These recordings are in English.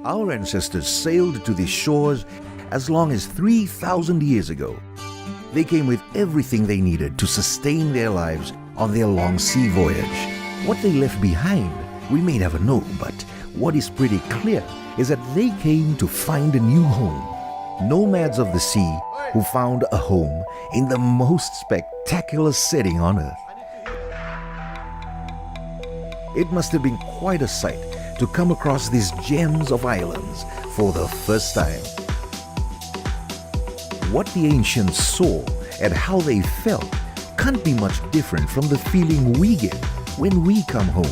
Our ancestors sailed to these shores as long as 3,000 years ago. They came with everything they needed to sustain their lives on their long sea voyage. What they left behind, we may never know, but what is pretty clear is that they came to find a new home. Nomads of the sea who found a home in the most spectacular setting on earth. It must have been quite a sight to come across these gems of islands for the first time. What the ancients saw and how they felt can't be much different from the feeling we get when we come home.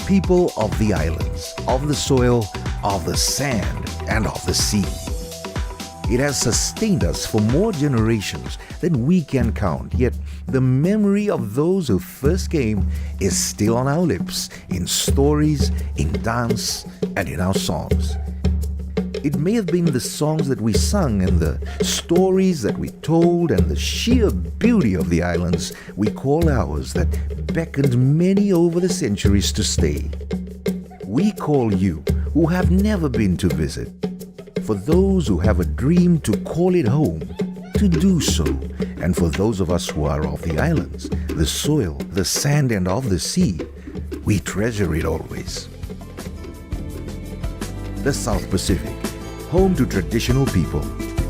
People of the islands, of the soil, of the sand, and of the sea. It has sustained us for more generations than we can count, yet the memory of those who first came is still on our lips, in stories, in dance, and in our songs. It may have been the songs that we sung and the stories that we told and the sheer beauty of the islands we call ours that beckoned many over the centuries to stay. We call you who have never been to visit. For those who have a dream to call it home, to do so, and for those of us who are of the islands, the soil, the sand, and of the sea, we treasure it always. The South Pacific, home to traditional people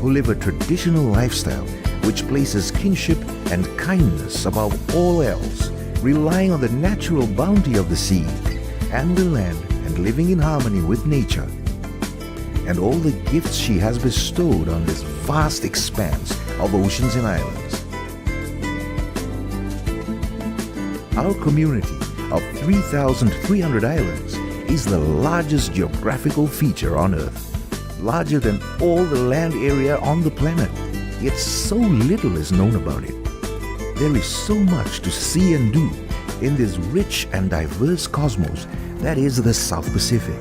who live a traditional lifestyle which places kinship and kindness above all else, relying on the natural bounty of the sea and the land and living in harmony with nature, and all the gifts she has bestowed on this vast expanse of oceans and islands. Our community of 3,300 islands is the largest geographical feature on Earth, larger than all the land area on the planet, yet so little is known about it. There is so much to see and do in this rich and diverse cosmos that is the South Pacific.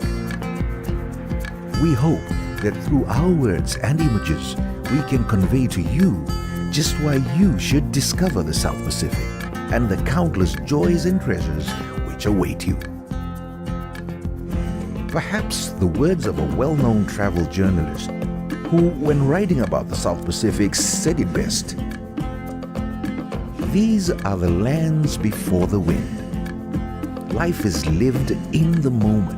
We hope that through our words and images, we can convey to you just why you should discover the South Pacific and the countless joys and treasures which await you. Perhaps the words of a well-known travel journalist who, when writing about the South Pacific, said it best. These are the lands before the wind. Life is lived in the moment.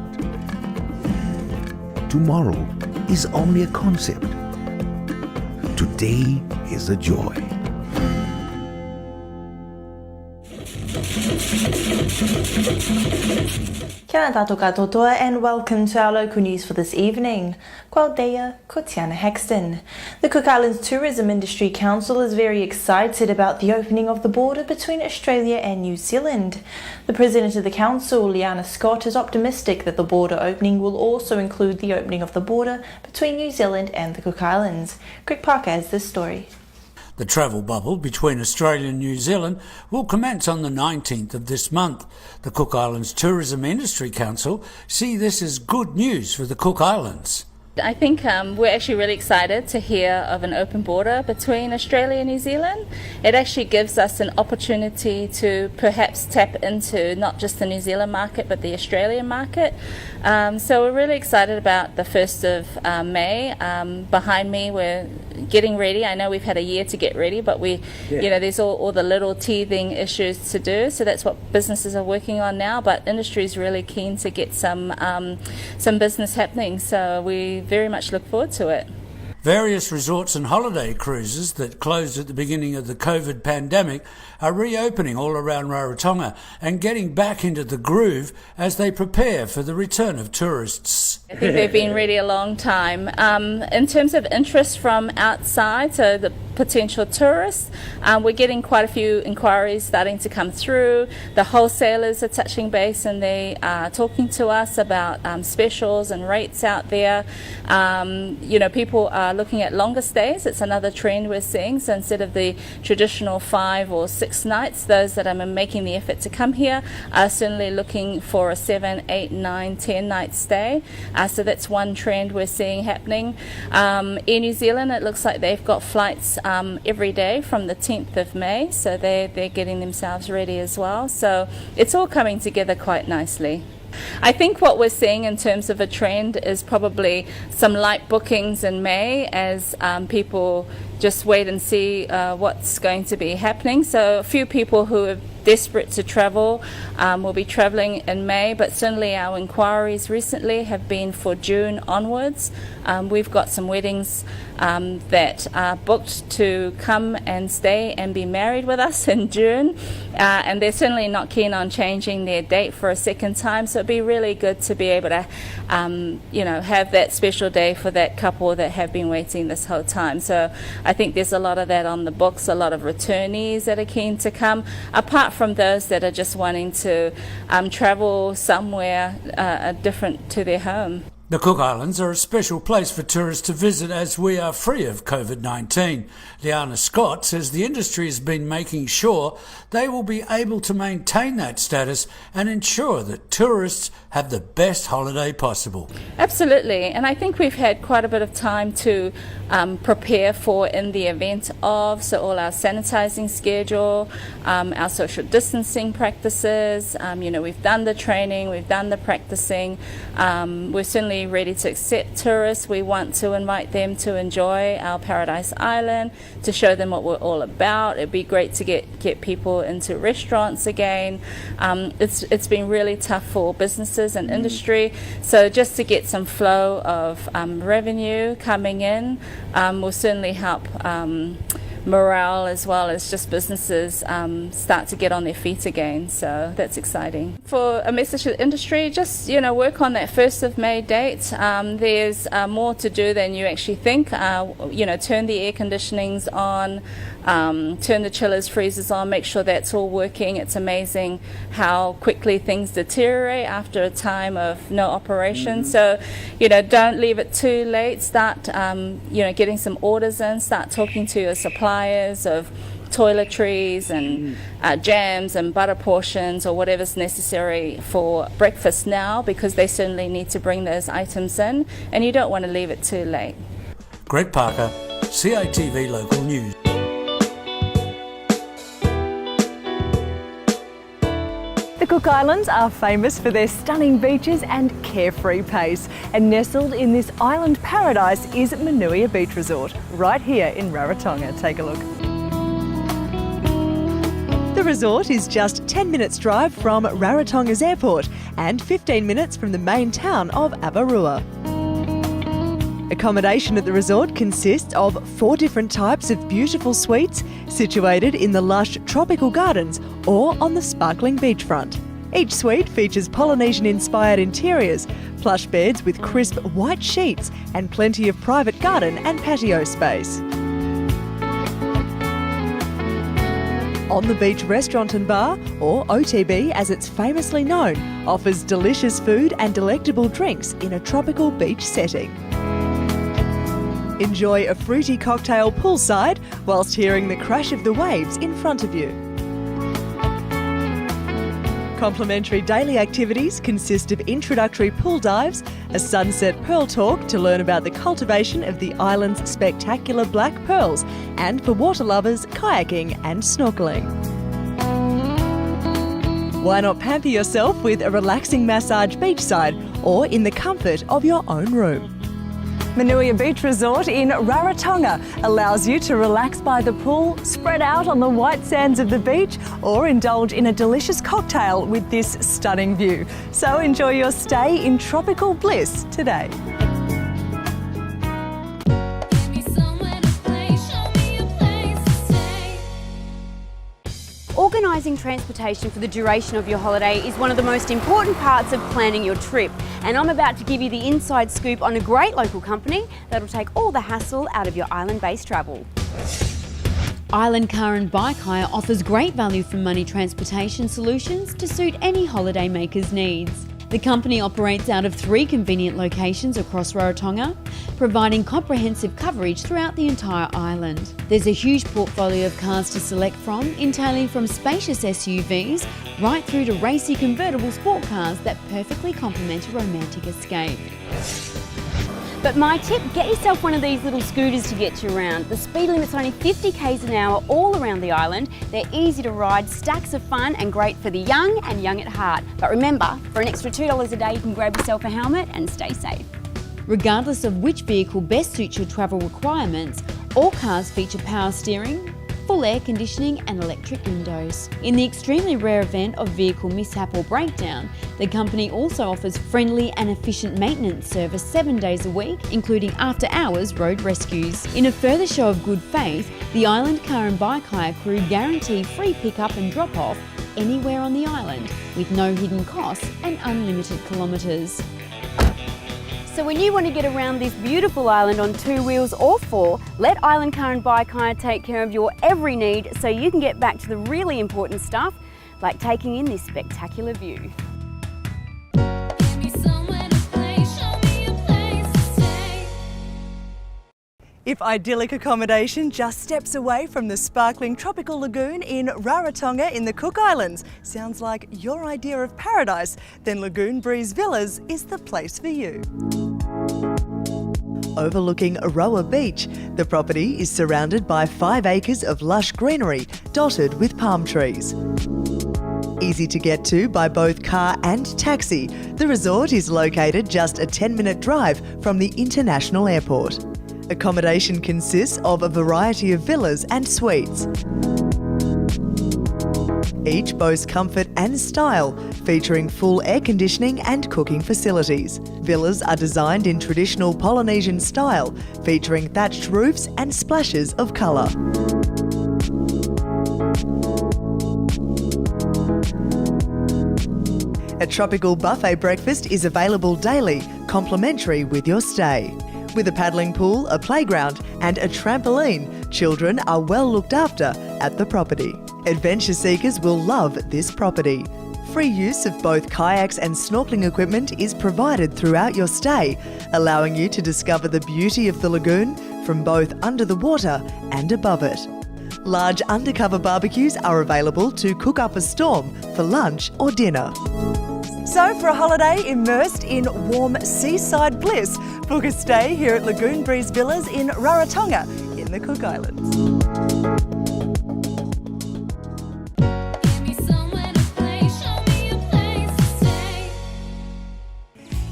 Tomorrow is only a concept. Today is a joy. Kia ora tātou katoa and welcome to our local news for this evening. Qualdea, ko Tiana Hexton. The Cook Islands Tourism Industry Council is very excited about the opening of the border between Australia and New Zealand. The President of the Council, Liana Scott, is optimistic that the border opening will also include the opening of the border between New Zealand and the Cook Islands. Greg Parker has this story. The travel bubble between Australia and New Zealand will commence on the 19th of this month. The Cook Islands Tourism Industry Council see this as good news for the Cook Islands. I think we're actually really excited to hear of an open border between Australia and New Zealand. It actually gives us an opportunity to perhaps tap into not just the New Zealand market but the Australian market. So we're really excited about the 1st of May. Behind me we're getting ready. I know we've had a year to get ready, but there's all the little teething issues to do. So that's what businesses are working on now. But industry is really keen to get some business happening. So we very much look forward to it. Various resorts and holiday cruises that closed at the beginning of the COVID pandemic are reopening all around Rarotonga and getting back into the groove as they prepare for the return of tourists. I think they've been ready a long time. In terms of interest from outside, so the potential tourists, we're getting quite a few inquiries starting to come through. The wholesalers are touching base and they are talking to us about specials and rates out there. People are looking at longer stays. It's another trend we're seeing. So instead of the traditional 5 or 6 nights, those that are making the effort to come here are certainly looking for a 7, 8, 9, 10 night stay. So that's one trend we're seeing happening. In New Zealand, it looks like they've got flights every day from the 10th of May. So they're getting themselves ready as well. So it's all coming together quite nicely. I think what we're seeing in terms of a trend is probably some light bookings in May as people just wait and see what's going to be happening. So a few people who are desperate to travel will be travelling in May, but certainly our inquiries recently have been for June onwards. We've got some weddings that are booked to come and stay and be married with us in June, and they're certainly not keen on changing their date for a second time, so it'd be really good to be able to have that special day for that couple that have been waiting this whole time. So I think there's a lot of that on the books, a lot of returnees that are keen to come, apart from those that are just wanting to travel somewhere different to their home. The Cook Islands are a special place for tourists to visit as we are free of COVID-19. Liana Scott says the industry has been making sure they will be able to maintain that status and ensure that tourists have the best holiday possible. Absolutely, and I think we've had quite a bit of time to prepare for in the event of, so all our sanitising schedule, our social distancing practices, we've done the training, we've done the practicing, we're certainly ready to accept tourists. We want to invite them to enjoy our Paradise Island, to show them what we're all about. It'd be great to get people into restaurants again. It's been really tough for businesses and industry, so just to get some flow of revenue coming in will certainly help morale as well as just businesses start to get on their feet again, so that's exciting. For a message to the industry, just work on that 1st of May date. There's more to do than you actually think. Turn the air conditionings on, turn the chillers, freezers on, make sure that's all working. It's amazing how quickly things deteriorate after a time of no operation. So don't leave it too late. Start getting some orders in, start talking to your suppliers of toiletries and jams and butter portions or whatever's necessary for breakfast now, because they certainly need to bring those items in, and you don't want to leave it too late. Greg Parker, CATV Local News. The Cook Islands are famous for their stunning beaches and carefree pace, and nestled in this island paradise is Manuia Beach Resort, right here in Rarotonga. Take a look. The resort is just 10 minutes drive from Rarotonga's airport and 15 minutes from the main town of Avarua. Accommodation at the resort consists of 4 different types of beautiful suites situated in the lush tropical gardens or on the sparkling beachfront. Each suite features Polynesian-inspired interiors, plush beds with crisp white sheets and plenty of private garden and patio space. On the Beach Restaurant and Bar, or OTB as it's famously known, offers delicious food and delectable drinks in a tropical beach setting. Enjoy a fruity cocktail poolside whilst hearing the crash of the waves in front of you. Complimentary daily activities consist of introductory pool dives, a sunset pearl talk to learn about the cultivation of the island's spectacular black pearls, and for water lovers, kayaking and snorkelling. Why not pamper yourself with a relaxing massage beachside or in the comfort of your own room? Manuia Beach Resort in Rarotonga allows you to relax by the pool, spread out on the white sands of the beach, or indulge in a delicious cocktail with this stunning view. So enjoy your stay in tropical bliss today. Organising transportation for the duration of your holiday is one of the most important parts of planning your trip, and I'm about to give you the inside scoop on a great local company that'll take all the hassle out of your island-based travel. Island Car and Bike Hire offers great value for money transportation solutions to suit any holiday maker's needs. The company operates out of 3 convenient locations across Rarotonga, providing comprehensive coverage throughout the entire island. There's a huge portfolio of cars to select from, entailing from spacious SUVs right through to racy convertible sport cars that perfectly complement a romantic escape. But my tip, get yourself one of these little scooters to get you around. The speed limit's only 50 k's an hour all around the island. They're easy to ride, stacks of fun and great for the young and young at heart. But remember, for an extra $2 a day, you can grab yourself a helmet and stay safe. Regardless of which vehicle best suits your travel requirements, all cars feature power steering, full air conditioning and electric windows. In the extremely rare event of vehicle mishap or breakdown, the company also offers friendly and efficient maintenance service 7 days a week, including after-hours road rescues. In a further show of good faith, the Island Car and Bike Hire crew guarantee free pick-up and drop-off anywhere on the island, with no hidden costs and unlimited kilometres. So when you want to get around this beautiful island on 2 wheels or 4, let Island Car and Bike Hire take care of your every need so you can get back to the really important stuff, like taking in this spectacular view. If idyllic accommodation just steps away from the sparkling tropical lagoon in Rarotonga in the Cook Islands sounds like your idea of paradise, then Lagoon Breeze Villas is the place for you. Overlooking Aroa Beach, the property is surrounded by 5 acres of lush greenery dotted with palm trees. Easy to get to by both car and taxi, the resort is located just a 10-minute drive from the international airport. Accommodation consists of a variety of villas and suites. Each boasts comfort and style, featuring full air conditioning and cooking facilities. Villas are designed in traditional Polynesian style, featuring thatched roofs and splashes of colour. A tropical buffet breakfast is available daily, complimentary with your stay. With a paddling pool, a playground and a trampoline, children are well looked after at the property. Adventure seekers will love this property. Free use of both kayaks and snorkelling equipment is provided throughout your stay, allowing you to discover the beauty of the lagoon from both under the water and above it. Large undercover barbecues are available to cook up a storm for lunch or dinner. So for a holiday immersed in warm seaside bliss, book a stay here at Lagoon Breeze Villas in Rarotonga in the Cook Islands.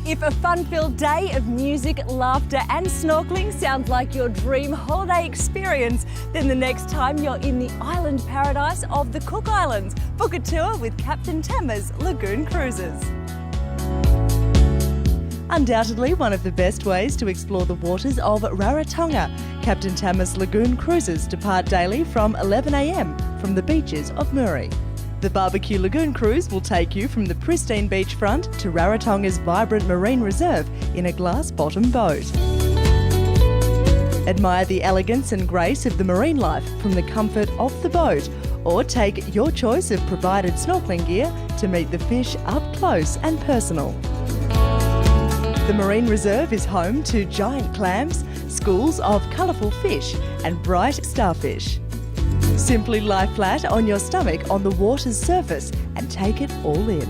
If a fun-filled day of music, laughter and snorkelling sounds like your dream holiday experience, then the next time you're in the island paradise of the Cook Islands, book a tour with Captain Tama's Lagoon Cruises. Undoubtedly one of the best ways to explore the waters of Rarotonga, Captain Tama's Lagoon Cruises depart daily from 11 a.m. from the beaches of Murray. The Barbecue Lagoon Cruise will take you from the pristine beachfront to Rarotonga's vibrant marine reserve in a glass-bottom boat. Admire the elegance and grace of the marine life from the comfort of the boat, or take your choice of provided snorkelling gear to meet the fish up close and personal. The marine reserve is home to giant clams, schools of colourful fish and bright starfish. Simply lie flat on your stomach on the water's surface and take it all in.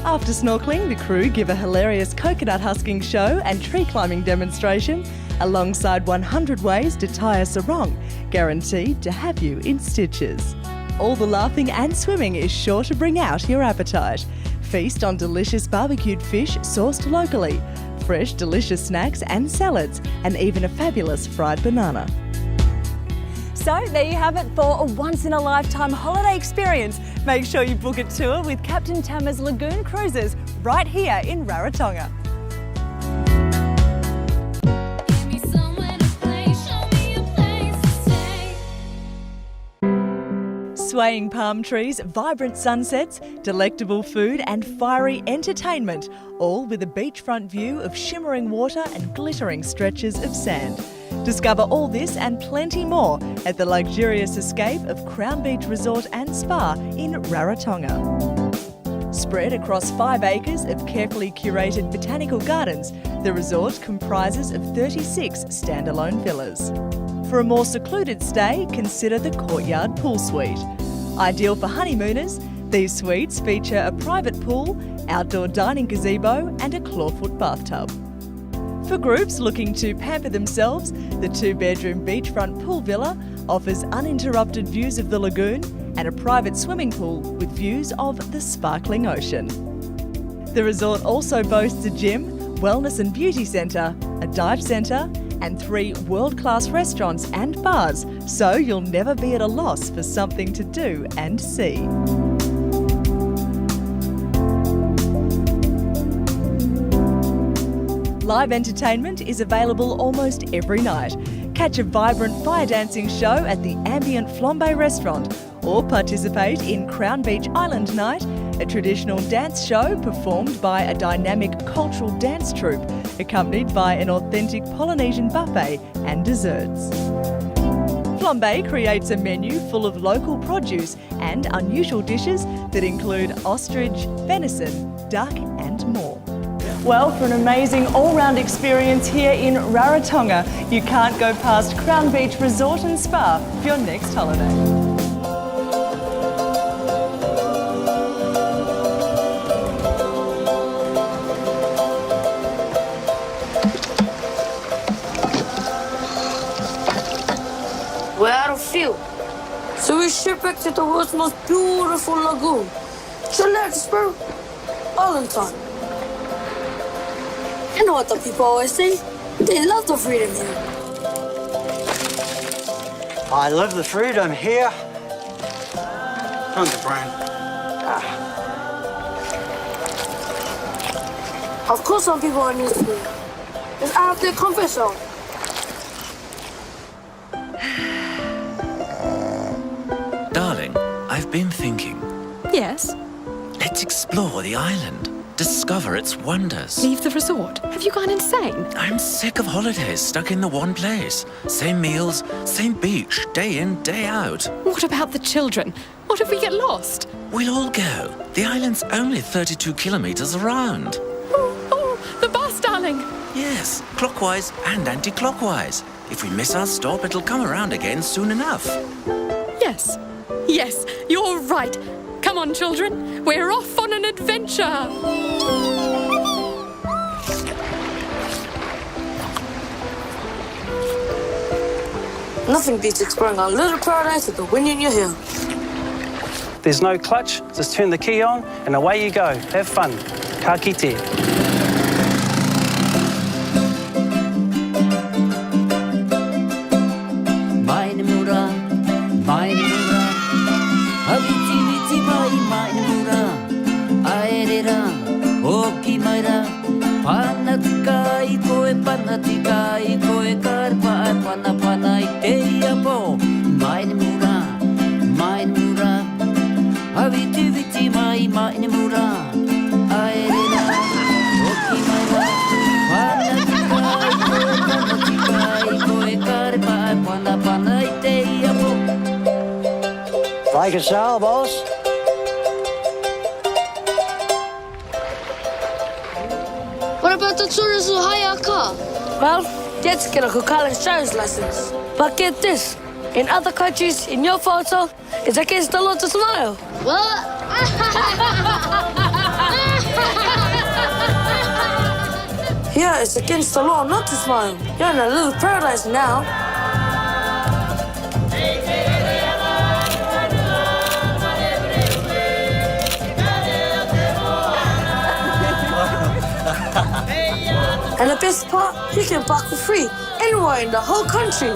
After snorkelling, the crew give a hilarious coconut husking show and tree climbing demonstration, alongside 100 ways to tie a sarong, guaranteed to have you in stitches. All the laughing and swimming is sure to bring out your appetite. Feast on delicious barbecued fish sourced locally, fresh delicious snacks and salads, and even a fabulous fried banana. So there you have it for a once-in-a-lifetime holiday experience. Make sure you book a tour with Captain Tama's Lagoon Cruises right here in Rarotonga. Swaying palm trees, vibrant sunsets, delectable food and fiery entertainment, all with a beachfront view of shimmering water and glittering stretches of sand. Discover all this and plenty more at the luxurious escape of Crown Beach Resort and Spa in Rarotonga. Spread across 5 acres of carefully curated botanical gardens, the resort comprises of 36 standalone villas. For a more secluded stay, consider the Courtyard Pool Suite. Ideal for honeymooners, These suites feature a private pool, outdoor dining gazebo and a clawfoot bathtub. For groups looking to pamper themselves, the 2-bedroom beachfront pool villa offers uninterrupted views of the lagoon and a private swimming pool with views of the sparkling ocean. The resort also boasts a gym, wellness and beauty centre, a dive centre and 3 world-class restaurants and bars, so you'll never be at a loss for something to do and see. Live entertainment is available almost every night. Catch a vibrant fire dancing show at the ambient Flambe restaurant or participate in Crown Beach Island Night, a traditional dance show performed by a dynamic cultural dance troupe, accompanied by an authentic Polynesian buffet and desserts. Flambe creates a menu full of local produce and unusual dishes that include ostrich, venison, duck and more. Well, for an amazing all-round experience here in Rarotonga, you can't go past Crown Beach Resort and Spa for your next holiday. We're out of fuel, so we shipwrecked at the world's most beautiful lagoon. Chillax, bro. All in time. You know what the people always say? They love the freedom here. I love the freedom here. On the brain. Of course some people are new to me. It's out of their comfort zone. Darling, I've been thinking. Yes? Let's explore the island. Discover its wonders. Leave the resort? Have you gone insane? I'm sick of holidays stuck in the one place. Same meals, same beach, day in, day out. What about the children? What if we get lost? We'll all go. The island's only 32 kilometers around. Oh, the bus, darling. Yes, clockwise and anti-clockwise. If we miss our stop, it'll come around again soon enough. Yes, you're right. Come on, children. We're off on an adventure. Nothing beats exploring a little paradise with the wind in your hair. There's no clutch, just turn the key on and away you go. Have fun. Ka kite. Like a sail, boss? What about the tourists who hire a car? Well, you have to get a Cook Islands driver's license. But get this, in other countries, in your photo, it's against the law to smile. What? Yeah, it's against the law not to smile. You're in a little paradise now. And the best part, you can park for free anywhere in the whole country.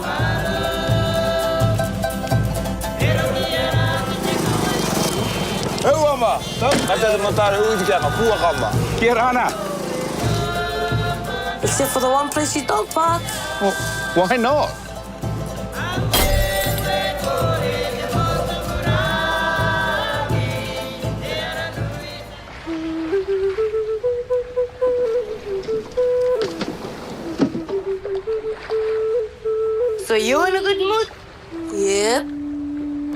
Except for the one place you don't park. Well, why not? So you in a good mood? Yep.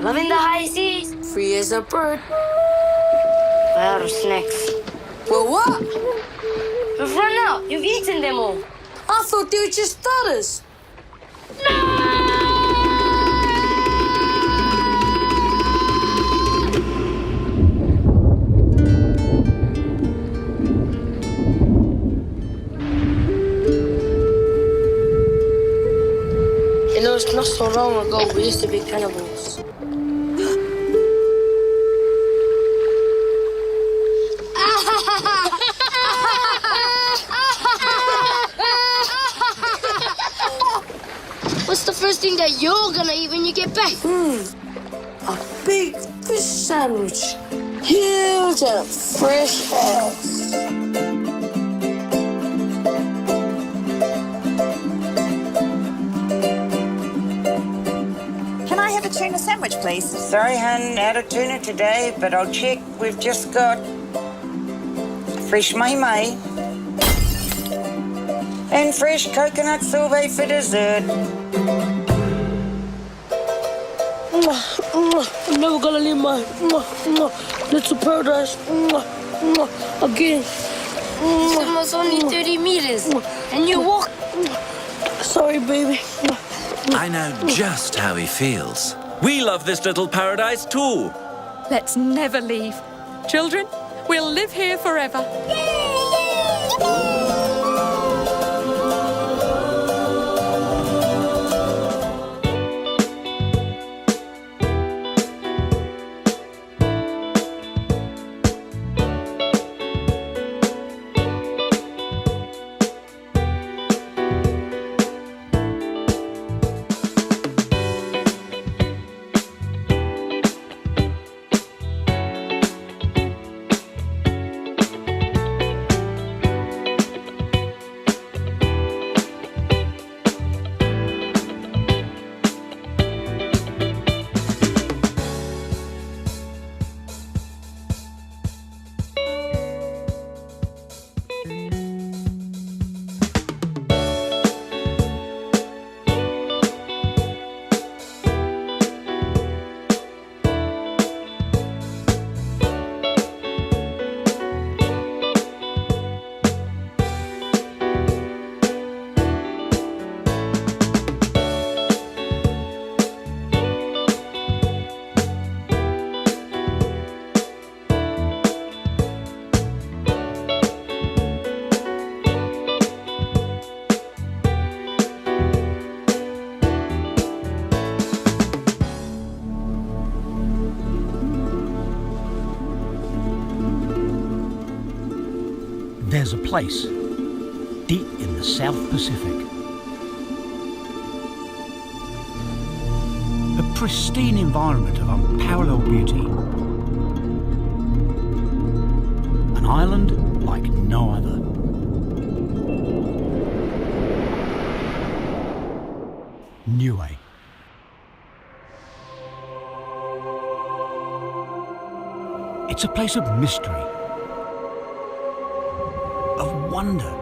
Loving the high seas, free as a bird. We're out of snacks. Well, what? We've run out. You've eaten them all. I thought they were just starters. No! So long ago, we used to be cannibals. What's the first thing that you're gonna eat when you get back? A big fish sandwich. Huge and fresh eggs. Can I have a tuna sandwich, please? Sorry, hun, out of tuna today, but I'll check. We've just got fresh mai and fresh coconut sorbet for dessert. I'm never gonna leave my little paradise again. It was only 30 meters, and you walk. Sorry, baby. I know just how he feels. We love this little paradise too. Let's never leave. Children, we'll live here forever. There's a place deep in the South Pacific. A pristine environment of unparalleled beauty. An island like no other. Niue. It's a place of mystery, of wonder.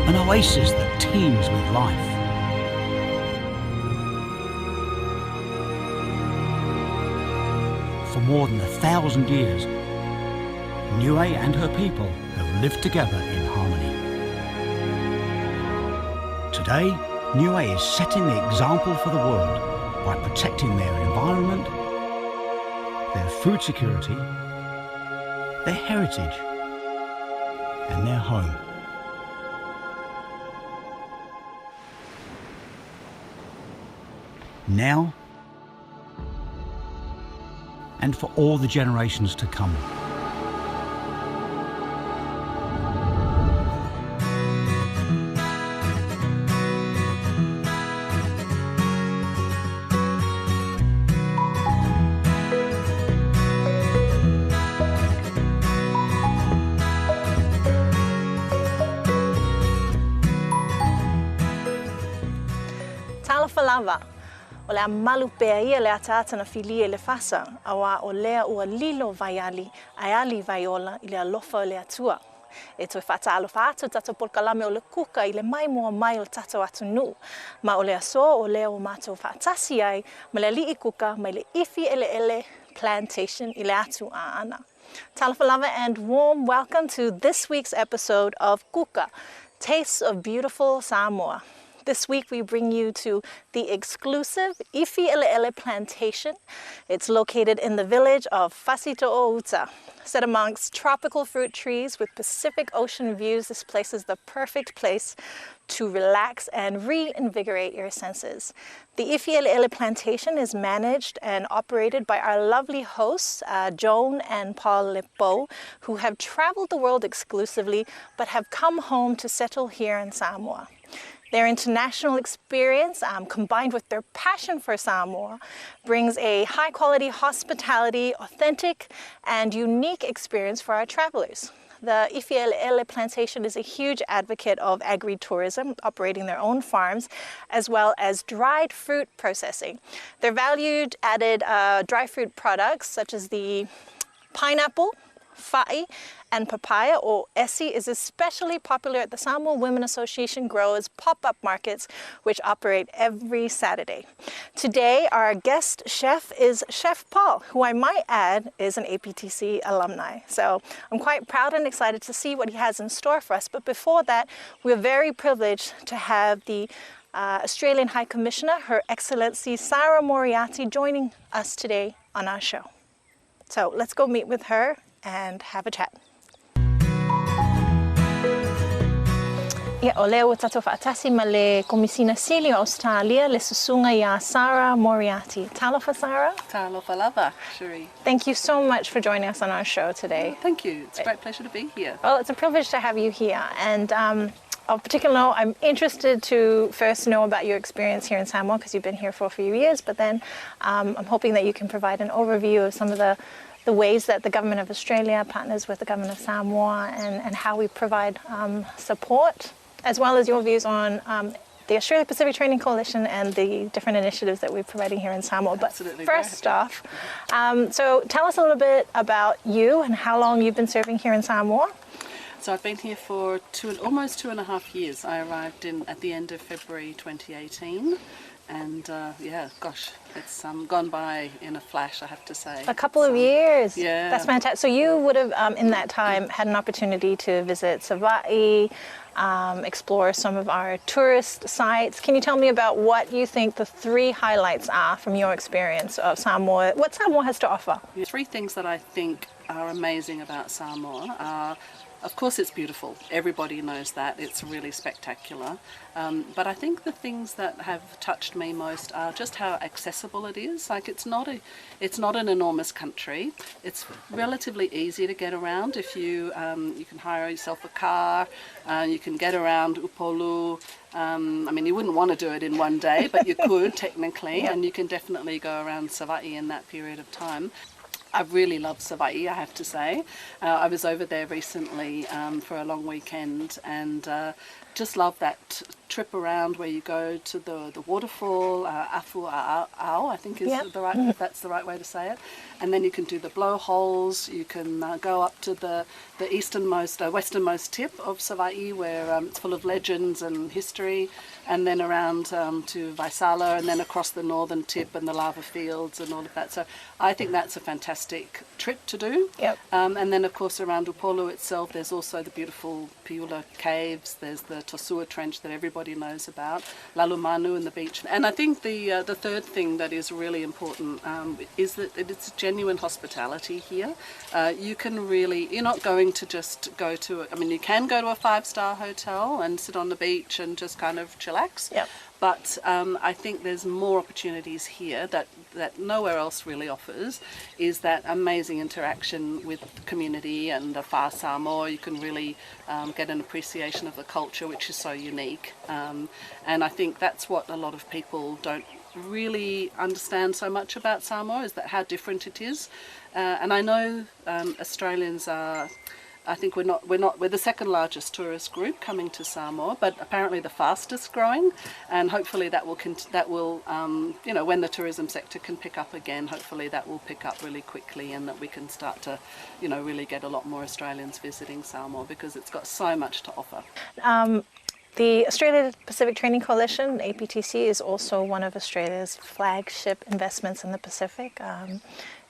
An oasis that teems with life. For more than 1,000 years, Niue and her people have lived together in harmony. Today, Niue is setting the example for the world by protecting their environment, their food security, their heritage, and their home. Now, and for all the generations to come. Talafalava. O lea malu pea ia lea tātana filia le fasa, awa o lea ua lilo vaiali, aiali vaiola i lea lofa o lea tua. E toi whata alofa atu tato polkalame o le kuka i le mai mua mai o tato atu nu. Ma o lea so o lea o mātou whaatasi ai, ma lea li I kuka, mai le ifi ele plantation i le atu a ana. Talafalava and warm welcome to this week's episode of Kuka, Tastes of Beautiful Samoa. This week we bring you to the exclusive Ifi'ele'ele plantation. It's located in the village of Fasito'outa. Set amongst tropical fruit trees with Pacific Ocean views, this place is the perfect place to relax and reinvigorate your senses. The Ifi'ele'ele plantation is managed and operated by our lovely hosts, Joan and Paul Lipo, who have traveled the world exclusively but have come home to settle here in Samoa. Their international experience, combined with their passion for Samoa, brings a high-quality hospitality, authentic and unique experience for our travelers. The Ifi'ele'ele plantation is a huge advocate of agri-tourism, operating their own farms, as well as dried fruit processing. Their valued added dry fruit products, such as the pineapple, fa'i, and papaya, or esi, is especially popular at the Samoa Women Association Growers pop-up markets, which operate every Saturday. Today, our guest chef is Chef Paul, who I might add is an APTC alumni. So I'm quite proud and excited to see what he has in store for us. But before that, we're very privileged to have the Australian High Commissioner, Her Excellency Sarah Moriarty, joining us today on our show. So let's go meet with her and have a chat. Ia o leo tato whaatasi ma le komisina sili o Australia le susunga ia Sarah Moriarty. Talofa, Sarah? Talofa lava, Cherie. Thank you so much for joining us on our show today. Thank you. It's a great pleasure to be here. Well, it's a privilege to have you here. And of particular note, I'm interested to first know about your experience here in Samoa, because you've been here for a few years, but then I'm hoping that you can provide an overview of some of the ways that the Government of Australia partners with the Government of Samoa and how we provide support, as well as your views on the Australia Pacific Training Coalition and the different initiatives that we're providing here in Samoa. Absolutely. But first off, so tell us a little bit about you and how long you've been serving here in Samoa. So I've been here for almost 2.5 years. I arrived at the end of February 2018. And yeah, gosh, it's gone by in a flash, I have to say. A couple of years. Yeah. That's fantastic. So you would have, in that time, had an opportunity to visit Savaii, explore some of our tourist sites. Can you tell me about what you think the 3 highlights are from your experience of Samoa, what Samoa has to offer? 3 things that I think are amazing about Samoa are, of course, it's beautiful. Everybody knows that. It's really spectacular. But I think the things that have touched me most are just how accessible it is. Like, it's not an enormous country. It's relatively easy to get around. If you can hire yourself a car, you can get around Upolu. I mean, you wouldn't want to do it in one day, but you could technically, and you can definitely go around Savaii in that period of time. I really love Savaii, I have to say. I was over there recently for a long weekend, and just love that trip around where you go to the waterfall, Afua'au, I think is if that's the right way to say it. And then you can do the blowholes. You can go up to the westernmost tip of Savaii, where it's full of legends and history, and then around to Vaisala, and then across the northern tip and the lava fields and all of that. So I think that's a fantastic trip to do. Yep. And then, of course, around Upolu itself, there's also the beautiful Piula Caves. There's the Tosua Trench that everybody knows about, Lalumanu and the beach. And I think the third thing that is really important is that it's genuine hospitality here. You're not going to just go to, you can go to a 5-star hotel and sit on the beach and just kind of chillax. Yep. But I think there's more opportunities here that nowhere else really offers, is that amazing interaction with the community and the Wha Samoa. You can really get an appreciation of the culture, which is so unique. And I think that's what a lot of people don't really understand so much about Samoa, is that how different it is. And I know Australians are, I think we're the second largest tourist group coming to Samoa, but apparently the fastest growing, and hopefully that will when the tourism sector can pick up again, hopefully that will pick up really quickly, and that we can start to really get a lot more Australians visiting Samoa, because it's got so much to offer. The Australia Pacific Training Coalition, APTC, is also one of Australia's flagship investments in the Pacific.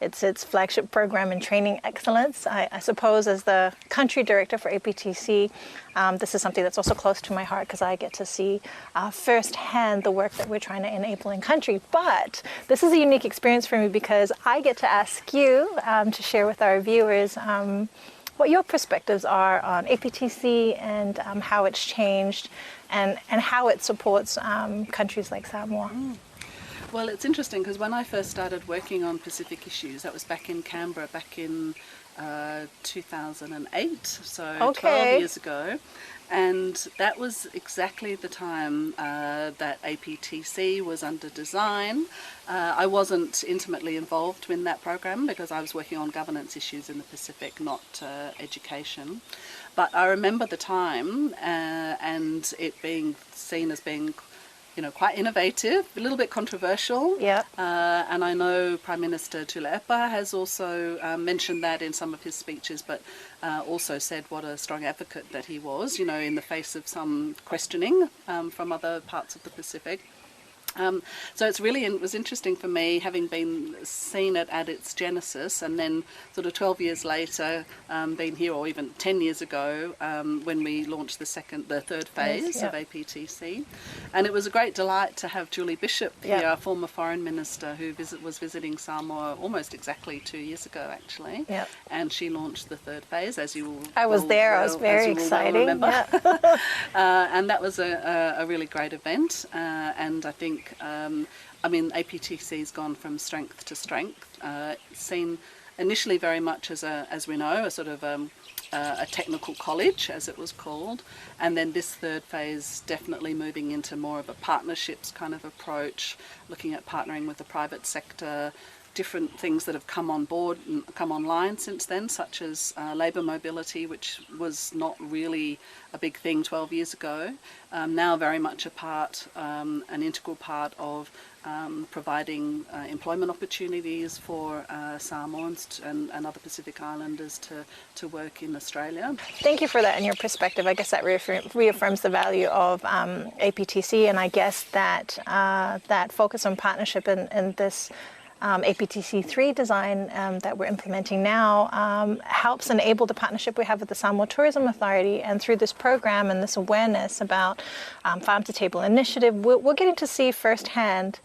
It's its flagship program in training excellence. I suppose as the country director for APTC, this is something that's also close to my heart because I get to see firsthand the work that we're trying to enable in country. But this is a unique experience for me because I get to ask you to share with our viewers what your perspectives are on APTC and how it's changed and how it supports countries like Samoa. Well, it's interesting because when I first started working on Pacific issues, that was back in Canberra, back in 2008, so 12 years ago. And that was exactly the time that APTC was under design. I wasn't intimately involved in that program because I was working on governance issues in the Pacific, not education. But I remember the time and it being seen as being quite innovative, a little bit controversial. Yeah. And I know Prime Minister Tulepa has also mentioned that in some of his speeches, but also said what a strong advocate that he was, in the face of some questioning from other parts of the Pacific. So it was interesting for me, having been seen it at its genesis, and then sort of 12 years later, been here, or even 10 years ago, when we launched the third phase of APTC. And it was a great delight to have Julie Bishop here, our former foreign minister, who was visiting Samoa almost exactly 2 years ago, actually. Yep. And she launched the third phase, as you will. I was there. I was very exciting. And that was a really great event. And I think APTC's gone from strength to strength. Seen initially very much as we know, a sort of a technical college, as it was called, and then this third phase definitely moving into more of a partnerships kind of approach, looking at partnering with the private sector, different things that have come on board and come online since then, such as labour mobility, which was not really a big thing 12 years ago, now very much an integral part of providing employment opportunities for Samoans and other Pacific Islanders to work in Australia. Thank you for that and your perspective. I guess that reaffirms the value of APTC, and I guess that that focus on partnership in this APTC 3 design that we're implementing now helps enable the partnership we have with the Samoa Tourism Authority. And through this program and this awareness about Farm to Table initiative, we're getting to see firsthand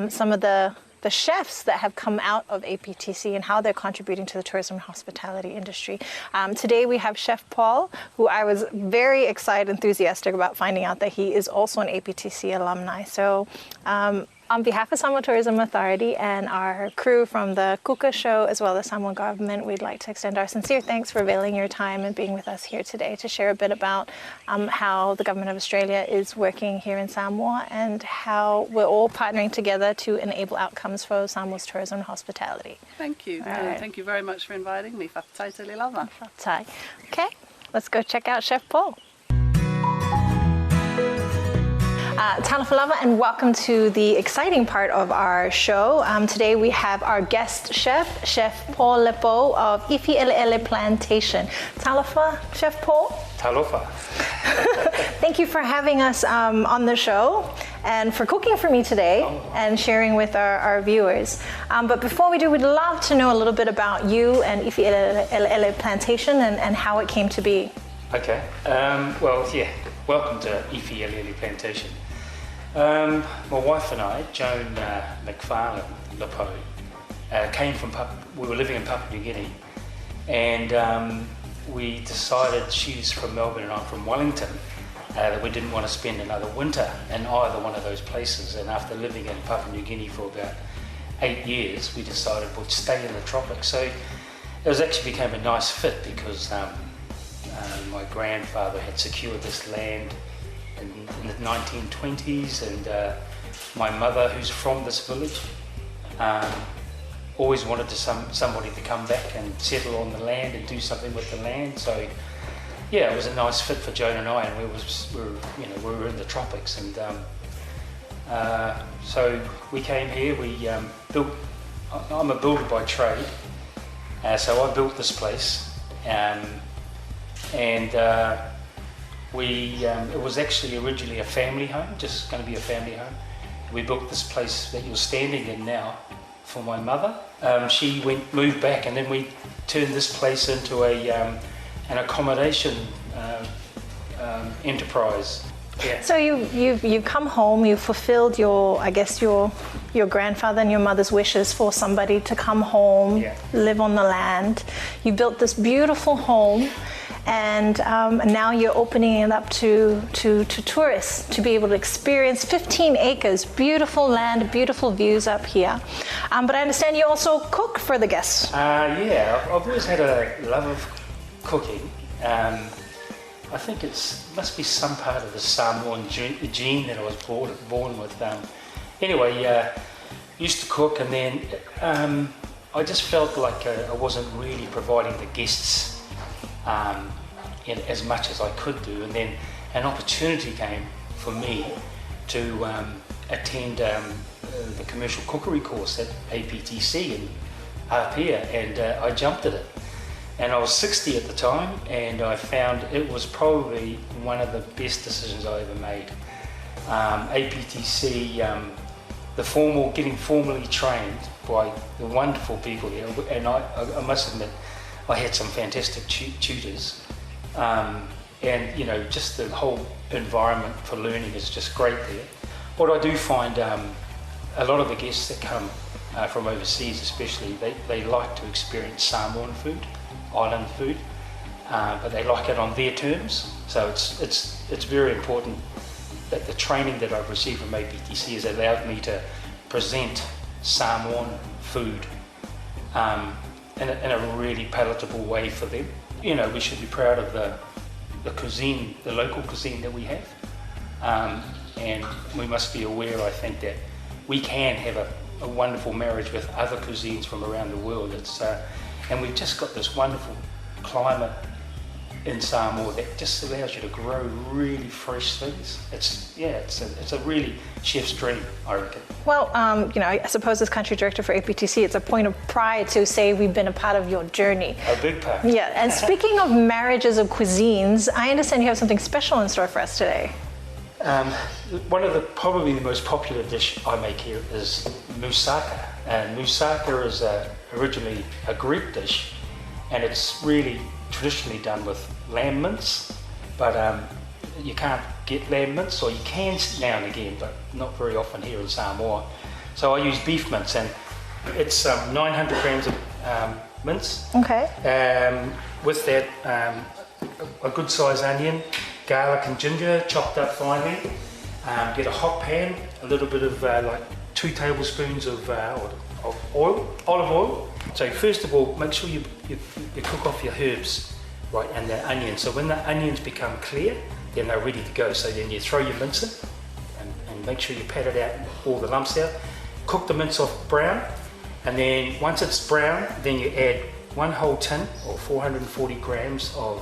some of the chefs that have come out of APTC and how they're contributing to the tourism and hospitality industry. Today we have Chef Paul, who I was very excited, enthusiastic about finding out that he is also an APTC alumni. So on behalf of Samoa Tourism Authority and our crew from the Kuka Show, as well as Samoa government, we'd like to extend our sincere thanks for availing your time and being with us here today to share a bit about how the Government of Australia is working here in Samoa and how we're all partnering together to enable outcomes for Samoa's tourism and hospitality. Thank you. Right. Thank you very much for inviting me. Whakatai te lava. Whakatai. Okay, let's go check out Chef Paul. Talofa lava, and welcome to the exciting part of our show. Today we have our guest chef, Chef Paul Lepo of Ifi'elele Plantation. Talofa, Chef Paul. Talofa. Thank you for having us on the show and for cooking for me today and sharing with our viewers. But before we do, we'd love to know a little bit about you and Ifi'elele Plantation and how it came to be. Okay. Welcome to Ifi'elele Plantation. My wife and I, Joan McFarlane Lepo, came from we were living in Papua New Guinea, and we decided, she's from Melbourne and I'm from Wellington, that we didn't want to spend another winter in either one of those places. And after living in Papua New Guinea for about 8 years, we decided we'd stay in the tropics. So it actually became a nice fit because my grandfather had secured this land in the 1920s, and my mother, who's from this village, always wanted somebody to come back and settle on the land and do something with the land. So yeah, it was a nice fit for Joan and I, and we were in the tropics, and so we came here. We built. I'm a builder by trade, so I built this place, and it was actually originally a family home, just going to be a family home. We built this place that you're standing in now for my mother. She moved back, and then we turned this place into an accommodation enterprise. Yeah. So you come home, you fulfilled your grandfather and your mother's wishes for somebody to come home, live on the land. You built this beautiful home, and now you're opening it up to tourists to be able to experience 15 acres, beautiful land, beautiful views up here. But I understand you also cook for the guests. Yeah, I've always had a love of cooking. I think must be some part of the Samoan gene that I was born with. Anyway, used to cook, and then I just felt like I wasn't really providing the guests as much as I could do, and then an opportunity came for me to attend the commercial cookery course at APTC in Apia, and I jumped at it. And I was 60 at the time, and I found it was probably one of the best decisions I ever made. APTC, getting formally trained by the wonderful people here, and I must admit, I had some fantastic tutors, and just the whole environment for learning is just great there. What I do find, a lot of the guests that come from overseas, especially, they like to experience Samoan food, island food, but they like it on their terms. So it's very important that the training that I've received from APTC has allowed me to present Samoan food in a really palatable way for them. We should be proud of the cuisine, the local cuisine that we have, and we must be aware, I think, that we can have a wonderful marriage with other cuisines from around the world. And we've just got this wonderful climate in Samoa that just allows you to grow really fresh things. It's a really chef's dream, I reckon. Well, I suppose as country director for APTC, it's a point of pride to say we've been a part of your journey. A big part. Yeah, and speaking of marriages of cuisines, I understand you have something special in store for us today. One of probably the most popular dish I make here is moussaka. And moussaka is originally a Greek dish, and it's really traditionally done with lamb mince, but you can't get lamb mince, or you can now and again, but not very often here in Samoa. So I use beef mince, and it's 900 grams of mince. Okay. With that, a good sized onion, garlic and ginger chopped up finely. Get a hot pan, a little bit of 2 tablespoons of olive oil. So first of all, make sure you cook off your herbs, right, and the onions. So when the onions become clear, then they're ready to go. So then you throw your mince in, and make sure you pat it out, all the lumps out. Cook the mince off brown, and then once it's brown, then you add 1 whole tin, or 440 grams of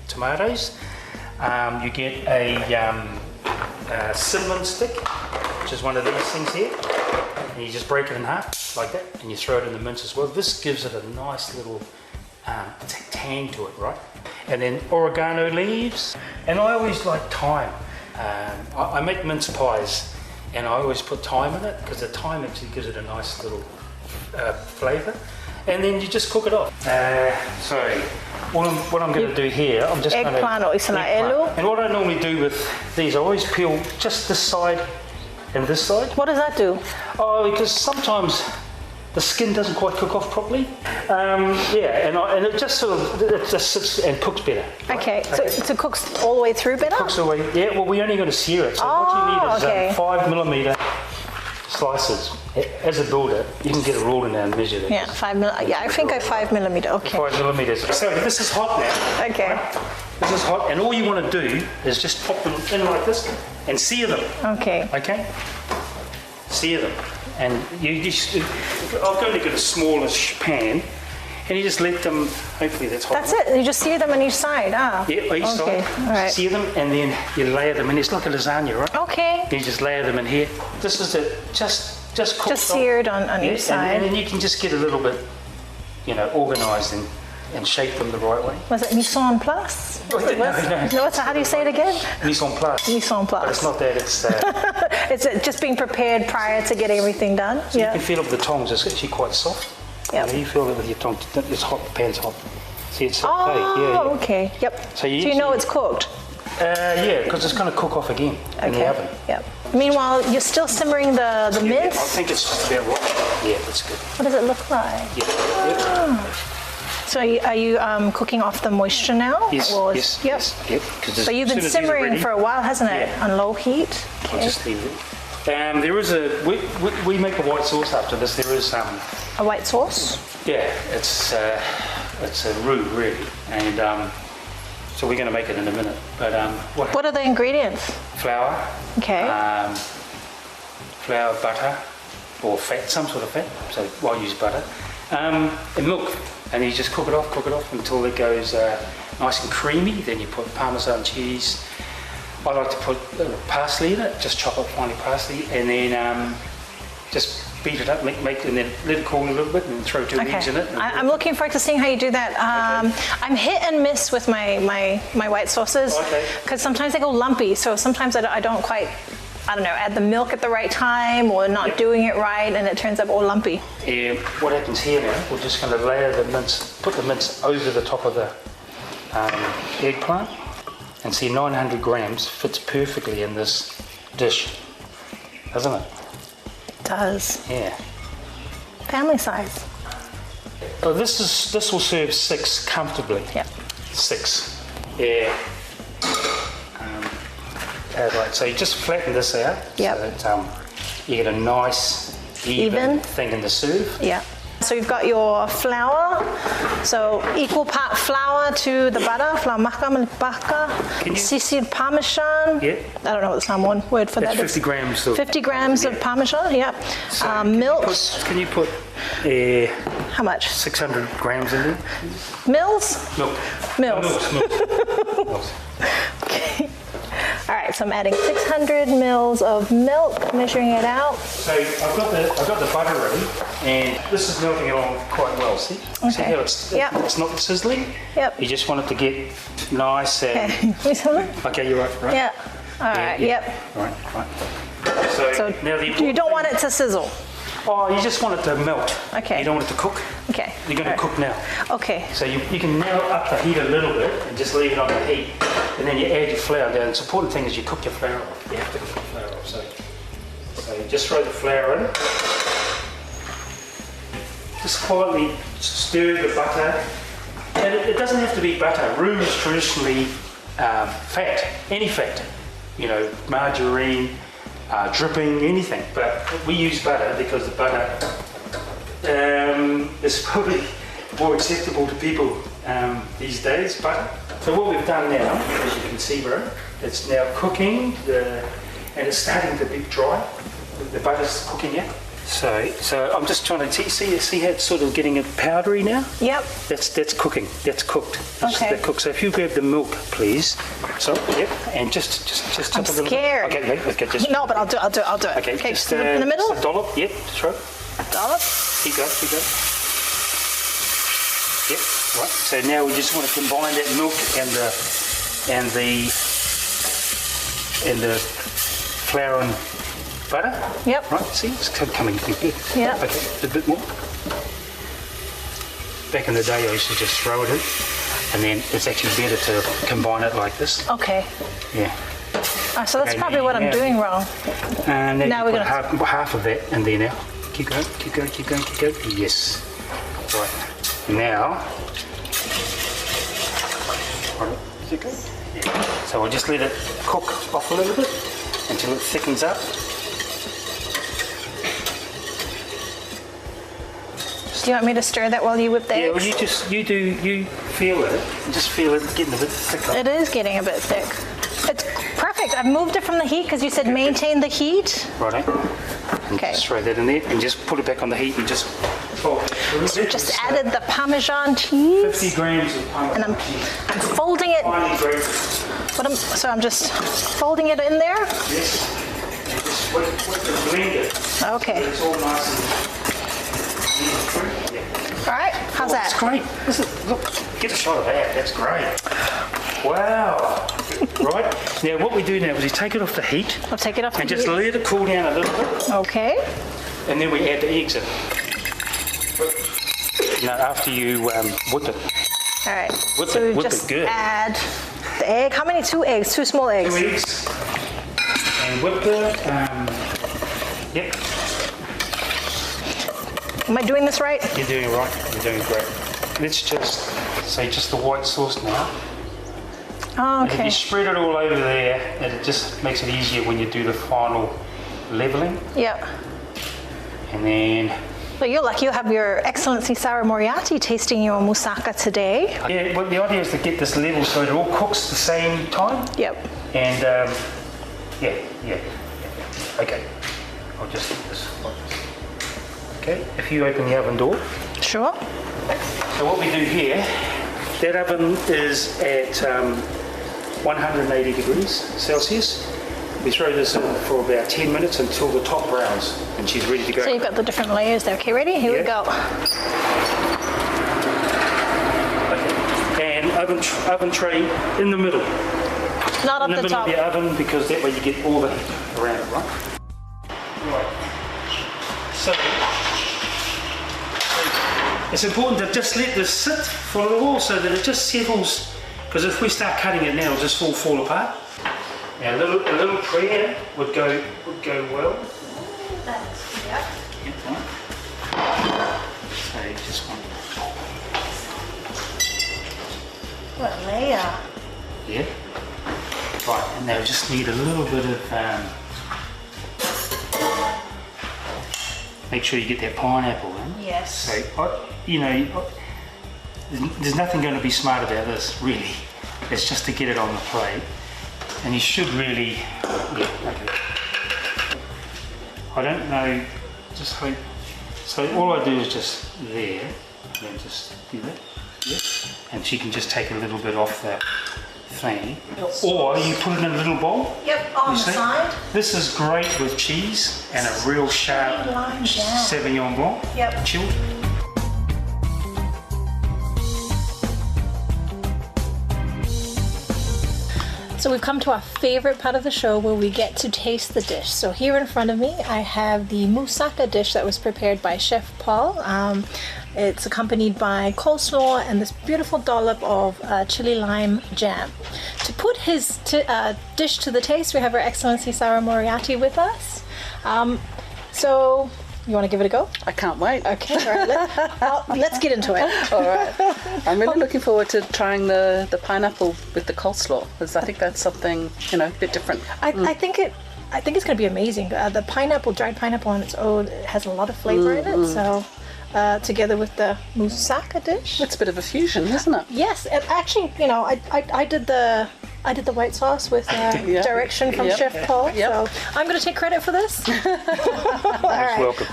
tomatoes. You get a cinnamon stick, which is one of these things here, and you just break it in half like that, and you throw it in the mince as well. This gives it a nice little tang to it, right? And then oregano leaves, and I always like thyme. I make mince pies, and I always put thyme in it because the thyme actually gives it a nice little flavour. And then you just cook it off. What I'm going to do here, I'm just going to... Eggplant or Israelu. And what I normally do with these, I always peel just this side and this side. What does that do? Oh, because sometimes the skin doesn't quite cook off properly. And it just sort of, it just sits and cooks better. Okay, so it cooks all the way through better? Cooks all the way, yeah, well, we're only going to sear it. So what you need is 5mm slices. As a builder, you can get a ruler now and measure that. Yeah, 5mm. Yeah, I think 5mm. Okay. 5mm. So this is hot now. Okay. This is hot, and all you want to do is just pop them in like this and sear them. Okay. Okay. Sear them, and you just. I've only got a smallish pan, and you just let them. Hopefully that's hot. That's it. You just sear them on each side. Ah. Yeah, each side. All right. Sear them, and then you layer them, and it's like a lasagna, right? Okay. You just layer them in here. This is it. Just cooked seared on each side. And then you can just get a little bit, organised and shape them the right way. Was it mise en place? No, how do you say it again? Mise en place. Mise en place. But it's not that, it's... It's just being prepared prior to getting everything done? So you can feel it with the tongs, it's actually quite soft. Yep. You feel it with your tongs, it's hot, the pan's hot. See, it's oh, okay, yep. So you know it's cooked? Yeah, because it's going to cook off again in the oven. Yep. Meanwhile, you're still simmering the mince? I think it's just about right. Yeah, that's good. What does it look like? Yeah. So are you cooking off the moisture now? Yes, yep. So you've been simmering for a while, hasn't it? On low heat? Okay. I'll just leave it. There is we make a white sauce after this. There is a white sauce? Yeah, it's a roux really, and so we're going to make it in a minute. But what are the ingredients? Flour. Okay. Flour, butter, or fat, some sort of fat. So I'll use butter, and milk, and you just cook it off until it goes nice and creamy. Then you put Parmesan cheese. I like to put parsley in it, just chop up finely parsley, and then just beat it up, and then let it cool a little bit, and throw 2 eggs in it. I'm looking forward to seeing how you do that. I'm hit and miss with my white sauces, because sometimes they go lumpy, so sometimes I don't quite, add the milk at the right time, or not doing it right, and it turns up all lumpy. Yeah, what happens here now, we're just going to layer the mince, put the mince over the top of the eggplant. And see, 900 grams fits perfectly in this dish, doesn't it? It does. Yeah. Family size. Well, this will serve 6 comfortably. Yeah. 6. Yeah. Right. So you just flatten this out. Yep. So that you get a nice even thing in the serve. Yeah. So you've got your flour, so equal part flour to the butter, flour maca, sisir parmesan. Yeah. I don't know what the Samoan word for that is. 50 grams of 50 grams of parmesan, yeah. So milk. Can you put how much? 600 grams in there. Milk. Milk. Okay. All right, so I'm adding 600 mils of milk, measuring it out. So I've got the butter ready, and this is melting along quite well. See? Okay. See how it's not sizzling? Yep. You just want it to get nice and... Okay, you're right? Yeah. All right, yep. Right. So now you don't want it to sizzle? Oh, you just want it to melt. Okay. You don't want it to cook. Okay. You're going to cook now. Okay. So you can now up the heat a little bit and just leave it on the heat. And then you add your flour down. The important thing is you cook your flour off. You have to cook your flour off. So you just throw the flour in. Just quietly stir the butter. And it doesn't have to be butter. Roux is traditionally fat, any fat. Margarine, dripping, anything. But we use butter because the butter is probably more acceptable to people these days, butter. So what we've done now, as you can see, bro, it's now cooking, and it's starting to be dry. The butter's cooking out. So I'm just trying to see how it's sort of getting it powdery now. Yep. That's cooking. That's cooked. Okay. So if you grab the milk, please. So yep, and just tip I'm it a little scared. bit. Okay, just. No, but I'll do it. Okay, just in the middle. Just a dollop. Yep, just throw. Dollop. Keep going. Yep. Right. So now we just want to combine that milk and the flour and butter. Yep. Right. See, it's coming good. Yep. Okay. A bit more. Back in the day, I used to just throw it in, and then it's actually better to combine it like this. Okay. Yeah. So that's probably what I'm doing wrong. And then now you we're put gonna half of that in there now. Keep going. Yes. Right. Now. Right. Is it good? Yeah. So we'll just let it cook off a little bit until it thickens up. Do you want me to stir that while you whip the eggs? Well, you feel it. You just feel it getting a bit thicker. It is getting a bit thick. It's perfect. I've moved it from the heat because you said maintain the heat. Right. Okay. Just throw that in there and just put it back on the heat and just fold it. So just added the Parmesan cheese. 50 grams of Parmesan cheese. I'm folding it. So I'm just folding it in there? Yes. And just wet the blender. Okay. So it's all nice and Yeah. All right, how's that? That's great. Look, get a shot of that. That's great. Wow. Right. Now what we do now is we take it off the heat. I'll take it off the heat. And just let it cool down a little bit. Okay. And then we add the eggs in. You know, after you whip it. All right. Whip so it, we whip just it good. add the egg. How many? 2 eggs? 2 small eggs? 2 eggs. And whip it. Yep. Am I doing this right? You're doing it right. You're doing it great. Let's just say just the white sauce now. Oh, And if okay. you spread it all over there, and it just makes it easier when you do the final leveling. Yep. And then. Well, you're lucky you have your Excellency Sarah Moriarty tasting your moussaka today. Yeah, well, the idea is to get this level so it all cooks the same time. Yep. And yeah. Okay. I'll just do this like this. Okay, if you open the oven door. Sure. So what we do here, that oven is at 180 degrees Celsius. We throw this in for about 10 minutes until the top browns and she's ready to go. So you've got the different layers there. Okay, ready? Here we go. Okay. And oven tray in the middle. Not up in the middle top. of the oven because that way you get all the heat around it, right? Right. So it's important to just let this sit for a little while so that it just settles. Because if we start cutting it now, it'll just fall apart. Now, a little prayer would go well. Yep. Right. So just one. What a layer. Yeah. Right, and now we just need a little bit of. Make sure you get that pineapple in. Yes. So there's nothing going to be smart about this, really. It's just to get it on the plate. And you should really, okay. I don't know, just hope. So all I do is just there, and then just do that, yeah. And she can just take a little bit off that thing. Or you put it in a little bowl. Yep, on the side. This is great with cheese and a real sharp Sauvignon Blanc, chilled. So we've come to our favorite part of the show where we get to taste the dish. So here in front of me, I have the moussaka dish that was prepared by Chef Paul. It's accompanied by coleslaw and this beautiful dollop of chili lime jam. To put his dish to the taste, we have Her Excellency Sarah Moriarty with us. So you want to give it a go? I can't wait. Okay, all right. Let's get into it. All right. I'm really looking forward to trying the pineapple with the coleslaw because I think that's something a bit different. I think it's going to be amazing. The pineapple, dried pineapple on its own, has a lot of flavor in it. So together with the moussaka dish, it's a bit of a fusion, isn't it? Yes, and actually, I did the white sauce with direction from Chef Paul. So I'm going to take credit for this. All right. Welcome.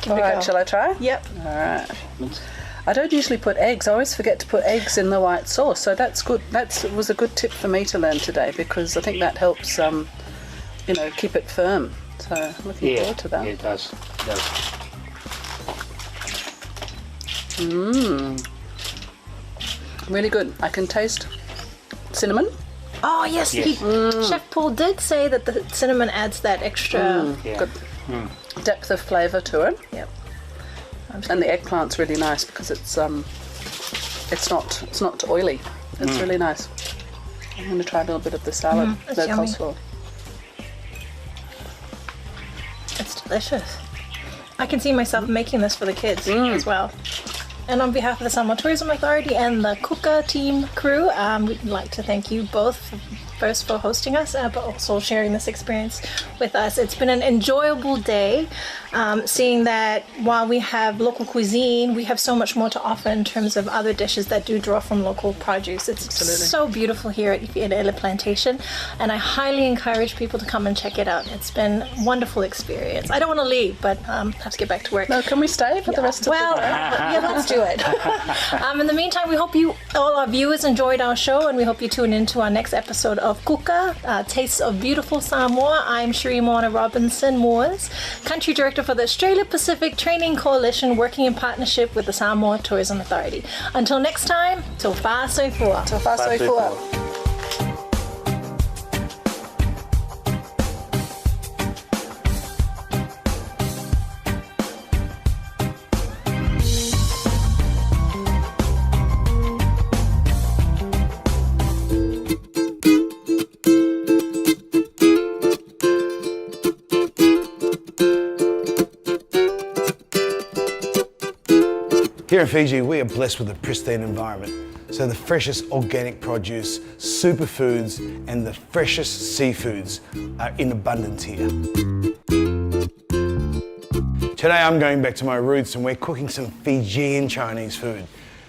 All right, shall I try? Yep. All right. I don't usually put eggs. I always forget to put eggs in the white sauce. So that's good. That was a good tip for me to learn today because I think that helps, keep it firm. So looking forward to that. Yeah, it does. Really good. I can taste cinnamon. Oh yes, Chef Paul did say that the cinnamon adds that extra good depth of flavour to it. Yep. And the eggplant's really nice because it's not oily. It's really nice. I'm going to try a little bit of the salad, the coleslaw. It's delicious. I can see myself making this for the kids as well. And on behalf of the Samoa Tourism Authority and the Kuka team crew, we'd like to thank you both first for hosting us, but also sharing this experience with us. It's been an enjoyable day, seeing that while we have local cuisine, we have so much more to offer in terms of other dishes that do draw from local produce. It's so beautiful here at Ifi'ele'ele Plantation, and I highly encourage people to come and check it out. It's been a wonderful experience. I don't want to leave, but have to get back to work. No, can we stay for the rest of the day? Yeah, let's do it. In the meantime, we hope all our viewers enjoyed our show, and we hope you tune in to our next episode of of Kuka, Tastes of Beautiful Samoa. I'm Sheree Moana Robinson Moores, Country Director for the Australia Pacific Training Coalition, working in partnership with the Samoa Tourism Authority. Until next time, to wha soifua. To wha soifua. Here in Fiji, we are blessed with a pristine environment. So the freshest organic produce, superfoods, and the freshest seafoods are in abundance here. Today I'm going back to my roots and we're cooking some Fijian Chinese food.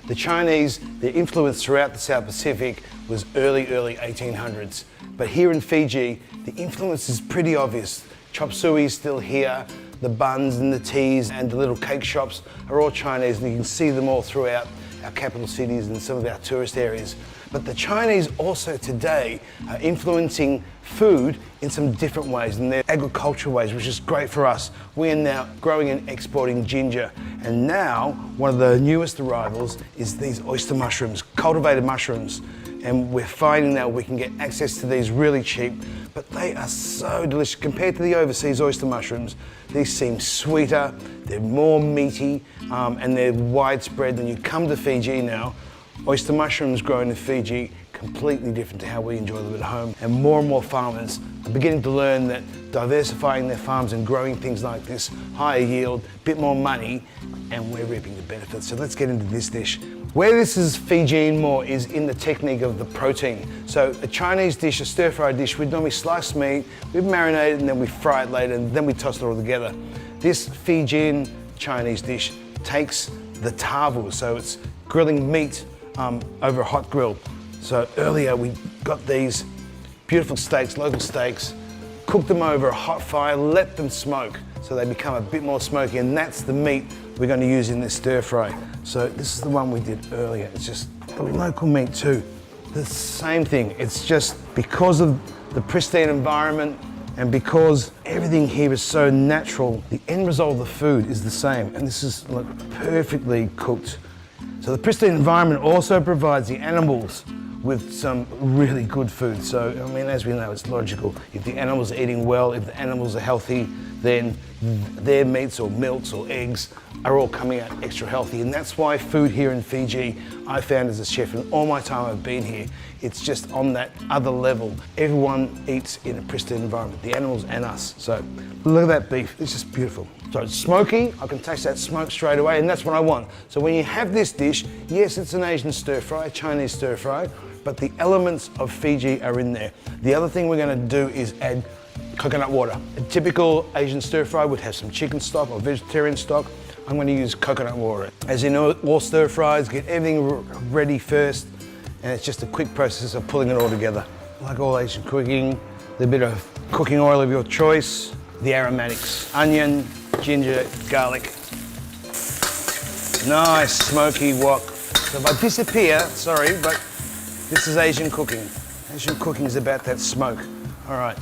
The Chinese, their influence throughout the South Pacific was early 1800s. But here in Fiji, the influence is pretty obvious. Chop suey is still here. The buns and the teas and the little cake shops are all Chinese, and you can see them all throughout our capital cities and some of our tourist areas. But the Chinese also today are influencing food in some different ways, and they're agricultural ways, which is great for us. We are now growing and exporting ginger, and now one of the newest arrivals is these oyster mushrooms, cultivated mushrooms. And we're finding that we can get access to these really cheap, but they are so delicious. Compared to the overseas oyster mushrooms, these seem sweeter, they're more meaty, and they're widespread. When you come to Fiji now, oyster mushrooms grown in Fiji, completely different to how we enjoy them at home. And more farmers are beginning to learn that diversifying their farms and growing things like this, higher yield, bit more money, and we're reaping the benefits. So let's get into this dish. Where this is Fijian more is in the technique of the protein. So a Chinese dish, a stir-fried dish, we'd normally slice meat, we'd marinate it, and then we fry it later, and then we toss it all together. This Fijian Chinese dish takes the tavu, so it's grilling meat over a hot grill. So earlier we got these beautiful steaks, local steaks, cooked them over a hot fire, let them smoke so they become a bit more smoky, and that's the meat we're going to use in this stir fry. So this is the one we did earlier. It's just the local meat too. The same thing. It's just because of the pristine environment and because everything here is so natural, the end result of the food is the same. And this is like perfectly cooked. So the pristine environment also provides the animals with some really good food. So, I mean, as we know, it's logical. If the animals are eating well, if the animals are healthy, then their meats or milks or eggs are all coming out extra healthy. And that's why food here in Fiji, I found as a chef, and all my time I've been here, it's just on that other level. Everyone eats in a pristine environment, the animals and us. So look at that beef, it's just beautiful. So it's smoky, I can taste that smoke straight away, and that's what I want. So when you have this dish, yes, it's an Asian stir fry, Chinese stir fry, but the elements of Fiji are in there. The other thing we're gonna do is add coconut water. A typical Asian stir fry would have some chicken stock or vegetarian stock. I'm going to use coconut water. As you know, all stir fries, get everything ready first, and it's just a quick process of pulling it all together. Like all Asian cooking, a little bit of cooking oil of your choice, the aromatics, onion, ginger, garlic. Nice smoky wok. So if I disappear, sorry, but this is Asian cooking. Asian cooking is about that smoke. All right.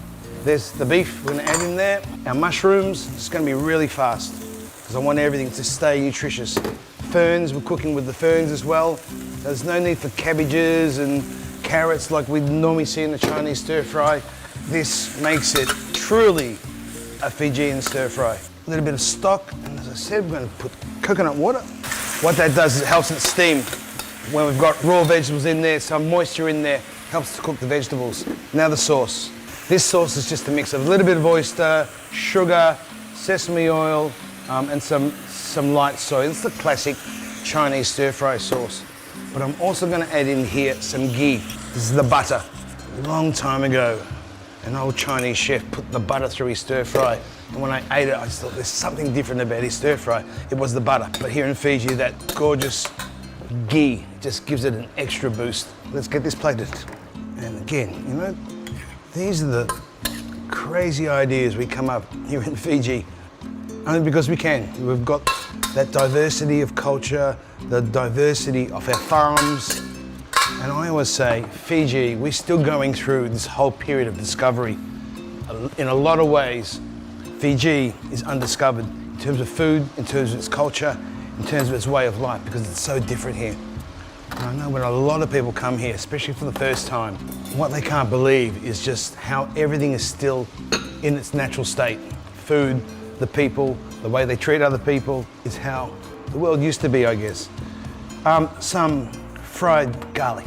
There's the beef we're going to add in there. Our mushrooms, it's going to be really fast because I want everything to stay nutritious. Ferns, we're cooking with the ferns as well. There's no need for cabbages and carrots like we normally see in the Chinese stir fry. This makes it truly a Fijian stir fry. A little bit of stock, and as I said, we're going to put coconut water. What that does is it helps it steam. When we've got raw vegetables in there, some moisture in there, helps to cook the vegetables. Now the sauce. This sauce is just a mix of a little bit of oyster, sugar, sesame oil, and some light soy. This is the classic Chinese stir-fry sauce. But I'm also going to add in here some ghee. This is the butter. A long time ago, an old Chinese chef put the butter through his stir-fry. And when I ate it, I just thought there's something different about his stir-fry. It was the butter. But here in Fiji, that gorgeous ghee just gives it an extra boost. Let's get this plated. And again, you know, these are the crazy ideas we come up here in Fiji, only because we can. We've got that diversity of culture, the diversity of our farms, And I always say, Fiji, we're still going through this whole period of discovery. In a lot of ways, Fiji is undiscovered in terms of food, in terms of its culture, in terms of its way of life, because it's so different here. And I know when a lot of people come here, especially for the first time, what they can't believe is just how everything is still in its natural state. Food, the people, the way they treat other people is how the world used to be, I guess. Some fried garlic,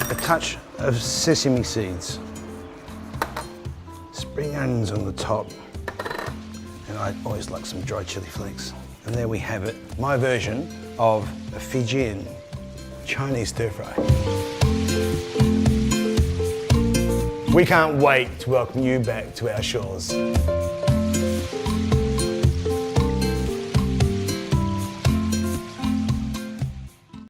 a touch of sesame seeds, spring onions on the top, and I always like some dried chili flakes. And there we have it, my version of a Fijian Chinese stir fry. We can't wait to welcome you back to our shores.